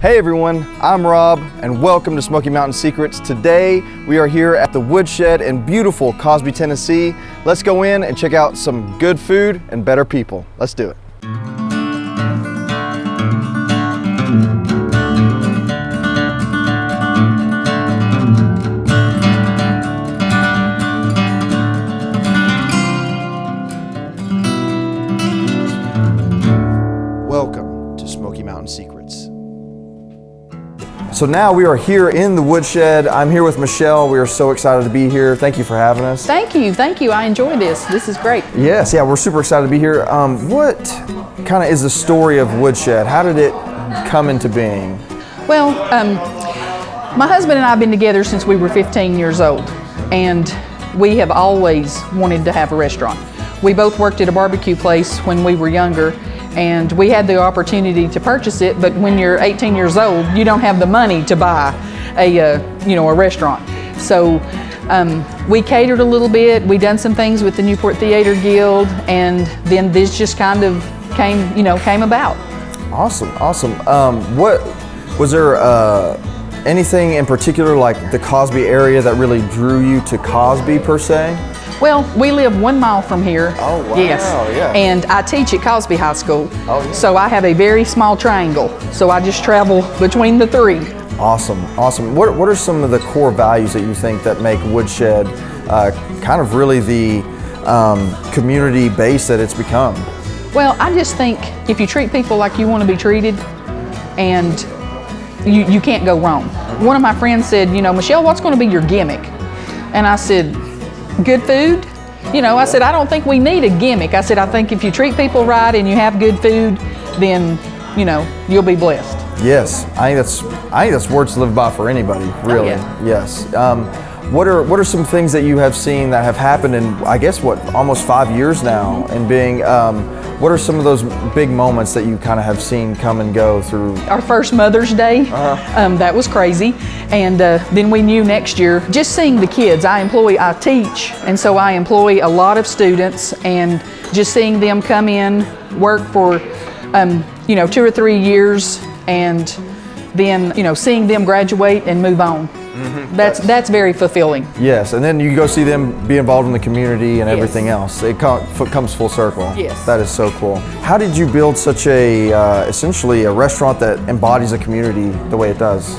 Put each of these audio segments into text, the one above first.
Hey everyone, I'm Rob and welcome to Smoky Mountain Secrets. Today we are here at the Woodshed in beautiful Cosby, Tennessee. Let's go in and check out some good food and better people. Let's do it. Welcome to Smoky Mountain Secrets. So now we are here in the Woodshed. I'm here with Michelle. We are so excited to be here. Thank you for having us. Thank you. I enjoy this. This is great. Yes, yeah, we're super excited to be here. What kind of is the story of Woodshed? How did it come into being? Well, my husband and I have been together since we were 15 years old, and we have always wanted to have a restaurant. We both worked at a barbecue place when we were younger, and we had the opportunity to purchase it, but when you're 18 years old, you don't have the money to buy a restaurant. So we catered a little bit. We done some things with the Newport Theater Guild, and then this just kind of came about. Awesome. What was there? Anything in particular, like the Cosby area, that really drew you to Cosby per se? Well, we live 1 mile from here. Oh, wow. Yes. Yeah. And I teach at Cosby High School. Oh, yeah. So I have a very small triangle. So I just travel between the three. Awesome. What are some of the core values that you think that make Woodshed kind of really the community base that it's become? Well, I just think if you treat people like you want to be treated, and you can't go wrong. One of my friends said, Michelle, what's going to be your gimmick? And I said, good food. I said, I don't think we need a gimmick. I said, I think if you treat people right and you have good food, then, you'll be blessed. Yes, I think that's words to live by for anybody, really. Oh, yeah. Yes. What are some things that you have seen that have happened in, I guess, almost 5 years now, and being, what are some of those big moments that you kind of have seen come and go through? Our first Mother's Day, that was crazy. And then we knew next year, just seeing the kids, I teach, and so I employ a lot of students, and just seeing them come in, work for, 2 or 3 years, and then, seeing them graduate and move on. Mm-hmm. That's very fulfilling. Yes, and then you go see them be involved in the community and everything else. It comes full circle. Yes. That is so cool. How did you build such essentially a restaurant that embodies a community the way it does?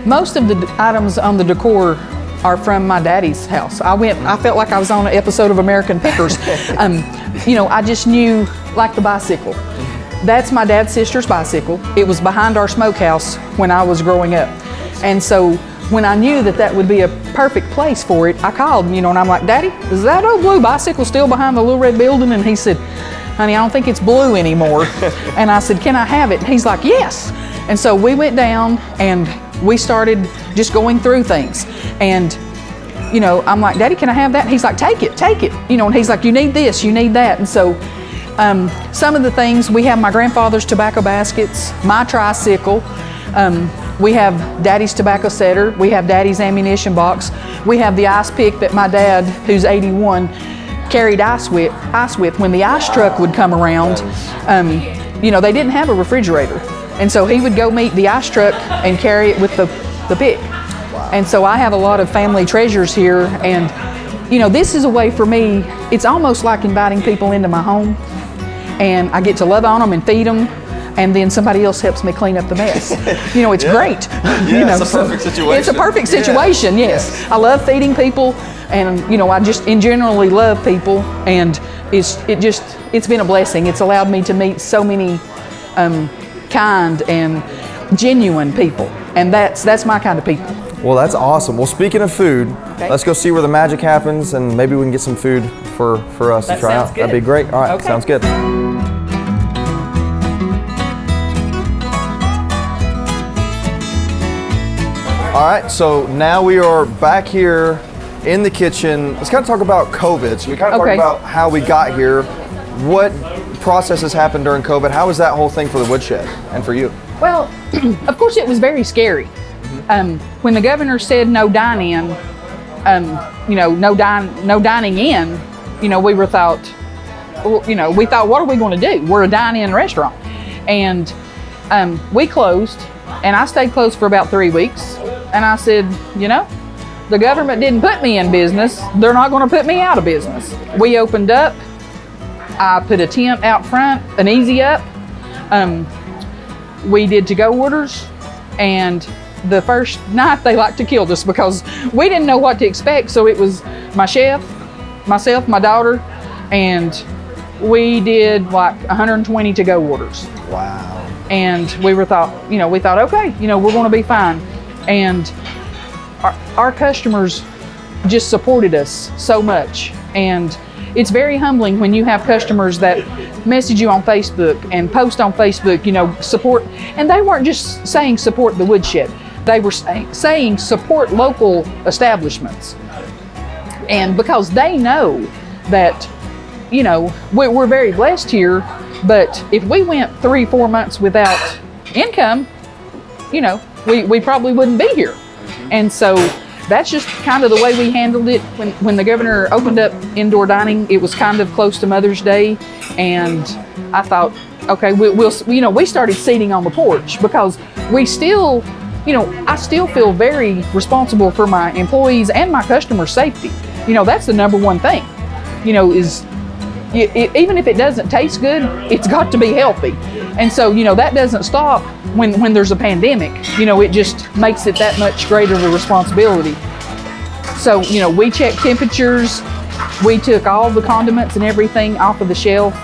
Most of the items on the decor are from my daddy's house. I felt like I was on an episode of American Pickers. I just knew, like the bicycle. That's my dad's sister's bicycle. It was behind our smokehouse when I was growing up. And so when I knew that would be a perfect place for it, I called, and I'm like, Daddy, is that old blue bicycle still behind the little red building? And he said, honey, I don't think it's blue anymore. And I said, can I have it? And he's like, yes. And so we went down and we started just going through things. And, I'm like, Daddy, can I have that? And he's like, take it. And he's like, you need this, you need that. And so some of the things, we have my grandfather's tobacco baskets, my tricycle, we have Daddy's tobacco setter, we have Daddy's ammunition box, we have the ice pick that my dad, who's 81, carried ice with when the ice truck would come around. They didn't have a refrigerator, and so he would go meet the ice truck and carry it with the pick. Wow. And so I have a lot of family treasures here, and this is a way for me, it's almost like inviting people into my home, and I get to love on them and feed them, and then somebody else helps me clean up the mess. It's great. Yeah, it's a perfect situation. It's a perfect situation, yes. I love feeding people, and I just generally love people, and it's been a blessing. It's allowed me to meet so many kind and genuine people, and that's my kind of people. Well, that's awesome. Well, speaking of food, Let's go see where the magic happens, and maybe we can get some food for us to try out. Good. That'd be great. All right, sounds good. All right, so now we are back here in the kitchen. Let's kind of talk about COVID. So we kind of talked about how we got here. What processes happened during COVID? How was that whole thing for the Woodshed and for you? Well, of course it was very scary. When the governor said no dine-in, no dining in, we thought, what are we going to do? We're a dine-in restaurant. And we closed And I stayed closed for about 3 weeks. And I said, you know, the government didn't put me in business. They're not going to put me out of business. We opened up. I put a tent out front, an easy up. We did to-go orders. And the first night they like to kill us because we didn't know what to expect. So it was my chef, myself, my daughter, and we did like 120 to-go orders. Wow. And we thought, okay, we're going to be fine. And our customers just supported us so much. And it's very humbling when you have customers that message you on Facebook and post on Facebook, support. And they weren't just saying support the Woodshed. They were saying support local establishments. And because they know that, we're very blessed here, but if we went 3-4 months without income, we probably wouldn't be here. And so that's just kind of the way we handled it. When the governor opened up indoor dining, it was kind of close to Mother's Day. And I thought, okay, we started seating on the porch because we still, I still feel very responsible for my employees and my customer safety. That's the number one thing, even if it doesn't taste good, it's got to be healthy. And so, that doesn't stop when there's a pandemic. It just makes it that much greater of a responsibility. So, we checked temperatures. We took all the condiments and everything off of the shelf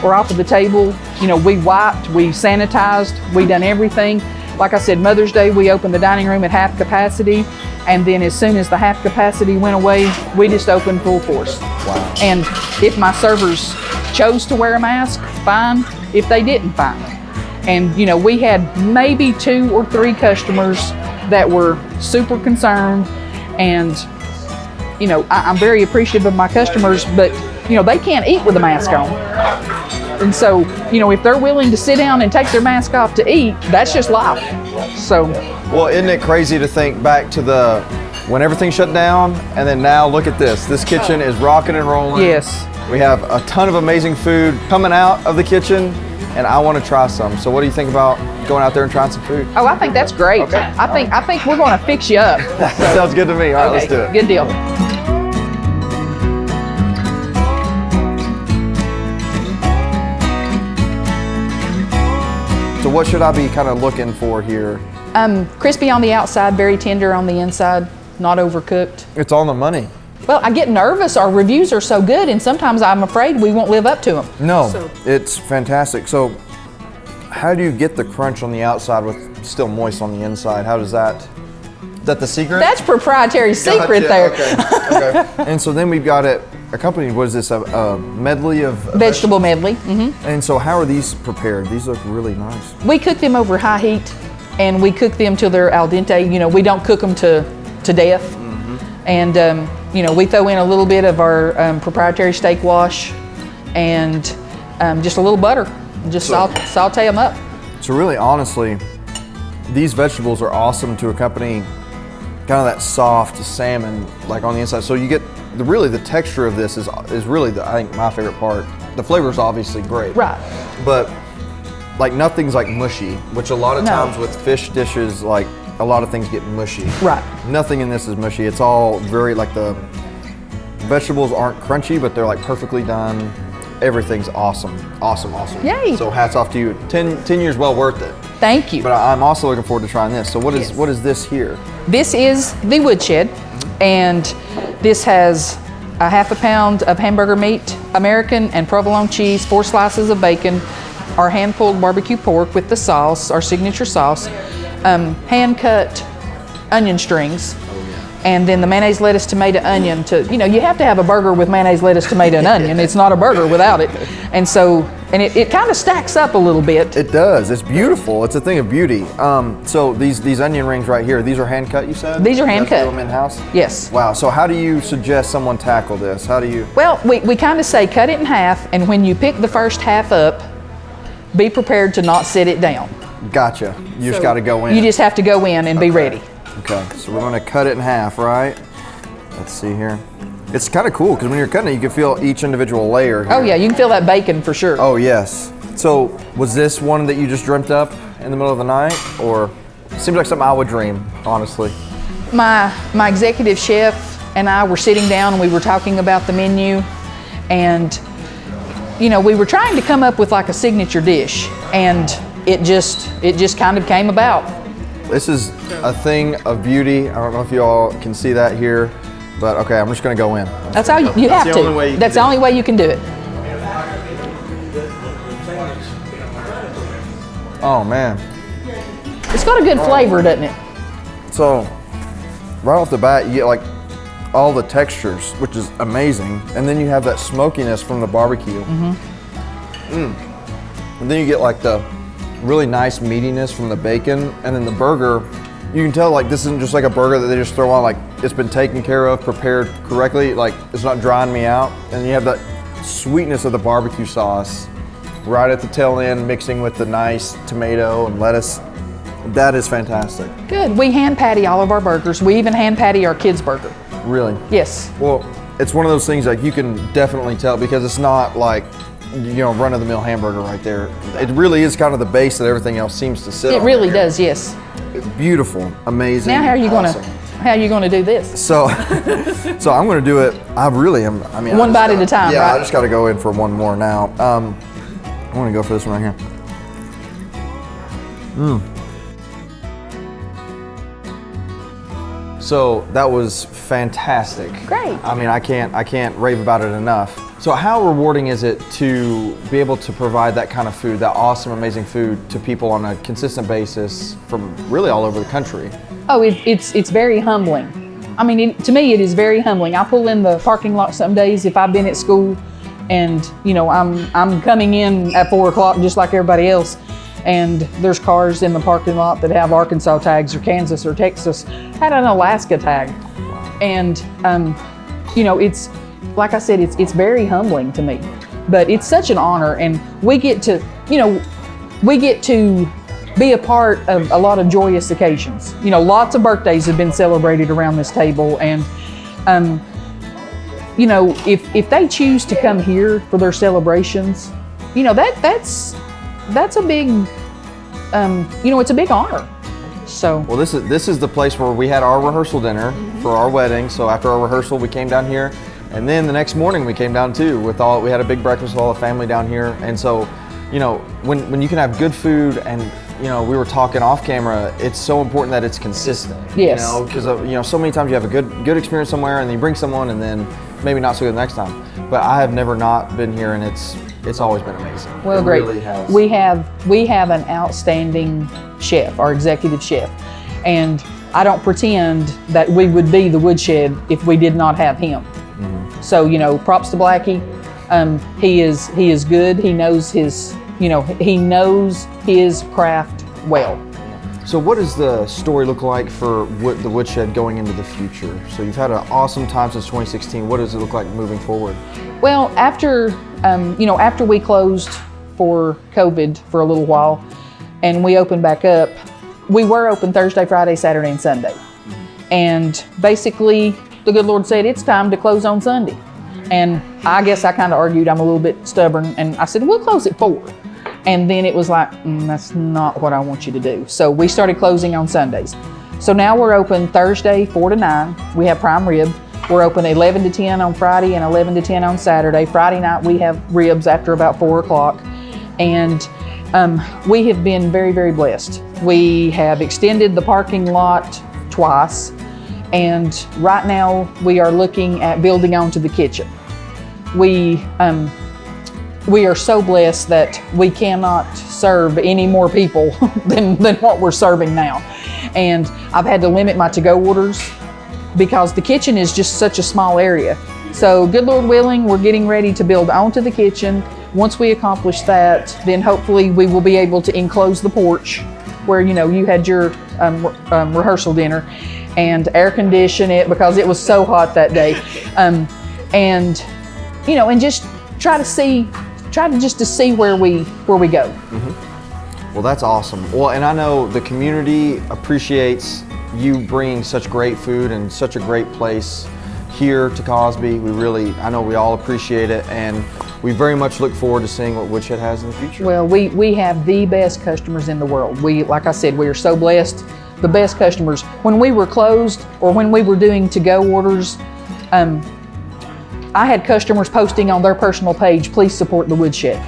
or off of the table. We wiped, we sanitized, we done everything. Like I said, Mother's Day, we opened the dining room at half capacity. And then as soon as the half capacity went away, we just opened full force. Wow. And if my servers chose to wear a mask, fine. If they didn't, fine. And we had maybe 2 or 3 customers that were super concerned. And I'm very appreciative of my customers, but they can't eat with a mask on. And so, if they're willing to sit down and take their mask off to eat, that's just life. So. Well, isn't it crazy to think back to when everything shut down, and then now look at this. This kitchen is rocking and rolling. Yes. We have a ton of amazing food coming out of the kitchen, and I want to try some. So what do you think about going out there and trying some food? Oh, I think that's great. Okay. I think we're going to fix you up. Sounds good to me. All right, let's do it. Good deal. So what should I be kind of looking for here? Crispy on the outside, very tender on the inside, not overcooked. It's on the money. Well, I get nervous. Our reviews are so good, and sometimes I'm afraid we won't live up to them. No, it's fantastic. So how do you get the crunch on the outside with still moist on the inside? How does that, is that the secret? That's proprietary secret there. Okay. And so then we've got it accompanied, what is this, a medley of vegetable medley. Mm-hmm. And so how are these prepared? These look really nice. We cook them over high heat, and we cook them till they're al dente. We don't cook them to death. Mm-hmm. And we throw in a little bit of our proprietary steak wash and just a little butter. Just saute them up. So really, honestly, these vegetables are awesome to accompany kind of that soft salmon like on the inside. So you get the texture of this is really I think my favorite part. The flavor is obviously great. Right. But like nothing's like mushy, which a lot of times with fish dishes, like a lot of things get mushy. Right. Nothing in this is mushy. It's all very like the vegetables aren't crunchy, but they're like perfectly done. Everything's awesome. Awesome. Yay. So hats off to you. 10 years well worth it. Thank you. But I'm also looking forward to trying this. So what is this here? This is the Woodshed, and this has a half a pound of hamburger meat, American and provolone cheese, 4 slices of bacon, our hand-pulled barbecue pork with the sauce, our signature sauce, hand-cut onion strings, and then the mayonnaise, lettuce, tomato, onion. You have to have a burger with mayonnaise, lettuce, tomato, and onion. It's not a burger without it. And so, it kind of stacks up a little bit. It does. It's beautiful. It's a thing of beauty. So these onion rings right here, these are hand cut, you said? These are hand cut. Do them in-house? Yes. Wow. So how do you suggest someone tackle this? How do you? Well, we kind of say cut it in half, and when you pick the first half up, be prepared to not sit it down. Gotcha. You just got to go in. You just have to go in and be ready. Okay, so we're gonna cut it in half, right? Let's see here. It's kind of cool because when you're cutting it, you can feel each individual layer here. Oh yeah, you can feel that bacon for sure. Oh yes. So was this one that you just dreamt up in the middle of the night, or? Seems like something I would dream, honestly. My executive chef and I were sitting down and we were talking about the menu, and you know, we were trying to come up with like a signature dish, and it just kind of came about. This is a thing of beauty. I don't know if you all can see that here, but okay, I'm just gonna go in. That's how you have to. That's the only way you can do it. Oh man. It's got a good flavor, doesn't it? So, right off the bat, you get like all the textures, which is amazing, and then you have that smokiness from the barbecue. And then you get like the really nice meatiness from the bacon, and then the burger, you can tell like this isn't just like a burger that they just throw on, like it's been taken care of, prepared correctly, like it's not drying me out. And you have that sweetness of the barbecue sauce right at the tail end, mixing with the nice tomato and lettuce. That is fantastic. Good. We hand patty all of our burgers. We even hand patty our kids' burger. Really? Yes. Well, it's one of those things like you can definitely tell, because it's not like, you know, run-of-the-mill hamburger right there. It really is kind of the base that everything else seems to sit on. It really does, yes. Beautiful, amazing. Now how are you awesome. gonna do this? So I'm gonna do it. I really am. I mean, one bite at a time, yeah, right? I just gotta go in for one more now. I'm gonna go for this one right here. So that was fantastic. Great. I mean, I can't rave about it enough. So how rewarding is it to be able to provide that kind of food, that awesome, amazing food to people on a consistent basis from really all over the country? Oh, it's very humbling. I mean, to me, it is very humbling. I pull in the parking lot some days if I've been at school, and you know, I'm coming in at 4 o'clock just like everybody else, and there's cars in the parking lot that have Arkansas tags or Kansas or Texas, had an Alaska tag, and you know, it's like I said, it's very humbling to me, but it's such an honor, and we get to, you know, we get to be a part of a lot of joyous occasions. You know, lots of birthdays have been celebrated around this table, and you know, if they choose to come here for their celebrations, you know, that's a big, you know, it's a big honor. So. Well, this is the place where we had our rehearsal dinner for our wedding. So after our rehearsal, we came down here, and then the next morning we came down too. We had a big breakfast with all the family down here, and so, you know, when you can have good food, and you know, we were talking off camera, it's so important that it's consistent. Yes. You know, because you know, so many times you have a good experience somewhere, and then you bring someone, and then maybe not so good the next time. But I have never not been here, and it's always been amazing. Well, it great. Really has. We have an outstanding chef, our executive chef, and I don't pretend that we would be the Woodshed if we did not have him. So, you know, props to Blackie. He is good. He knows he knows his craft well. So what does the story look like for the Woodshed going into the future? So you've had an awesome time since 2016. What does it look like moving forward? Well, after we closed for COVID for a little while, and we opened back up, we were open Thursday, Friday, Saturday, and Sunday. And basically, the good Lord said, it's time to close on Sunday. And I guess I kind of argued, I'm a little bit stubborn, and I said, we'll close at 4. And then it was like, that's not what I want you to do. So we started closing on Sundays. So now we're open Thursday, 4 to 9. We have prime rib. We're open 11 to 10 on Friday and 11 to 10 on Saturday. Friday night we have ribs after about 4 o'clock. And we have been very, very blessed. We have extended the parking lot twice. And right now we are looking at building onto the kitchen. We are so blessed that we cannot serve any more people than what we're serving now. And I've had to limit my to-go orders because the kitchen is just such a small area. So good Lord willing, we're getting ready to build onto the kitchen. Once we accomplish that, then hopefully we will be able to enclose the porch where, you know, you had your rehearsal dinner, and air condition it because it was so hot that day. And, you know, and just try to see where we go. Well, that's awesome. Well, and I know the community appreciates you bringing such great food and such a great place here to Cosby. I know we all appreciate it, and we very much look forward to seeing what Woodshed has in the future. Well, we have the best customers in the world. Like I said, we are so blessed. The best customers. When we were closed or when we were doing to-go orders, I had customers posting on their personal page, please support the Woodshed.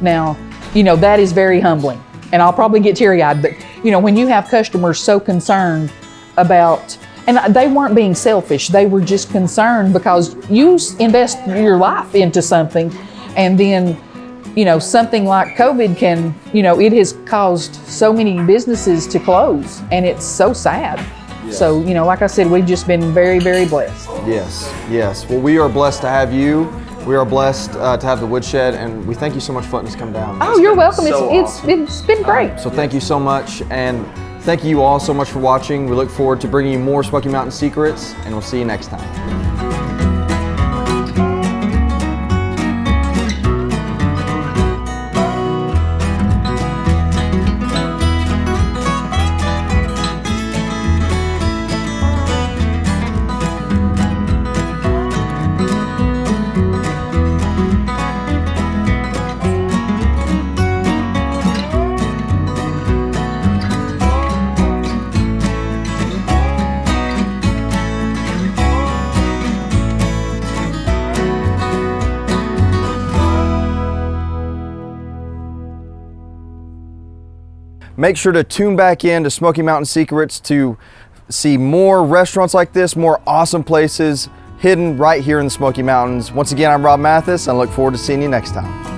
Now, that is very humbling, and I'll probably get teary-eyed, but when you have customers so concerned about, and they weren't being selfish, they were just concerned because you invest your life into something, and then something like COVID can, it has caused so many businesses to close, and it's so sad. Yes. So, like I said, we've just been very, very blessed. Yes. Well, we are blessed to have you. We are blessed to have the Woodshed, and we thank you so much for letting us come down. Oh, you're welcome. It's been great. So thank you so much, and thank you all so much for watching. We look forward to bringing you more Smoky Mountain Secrets, and we'll see you next time. Make sure to tune back in to Smoky Mountain Secrets to see more restaurants like this, more awesome places hidden right here in the Smoky Mountains. Once again, I'm Rob Mathis, and I look forward to seeing you next time.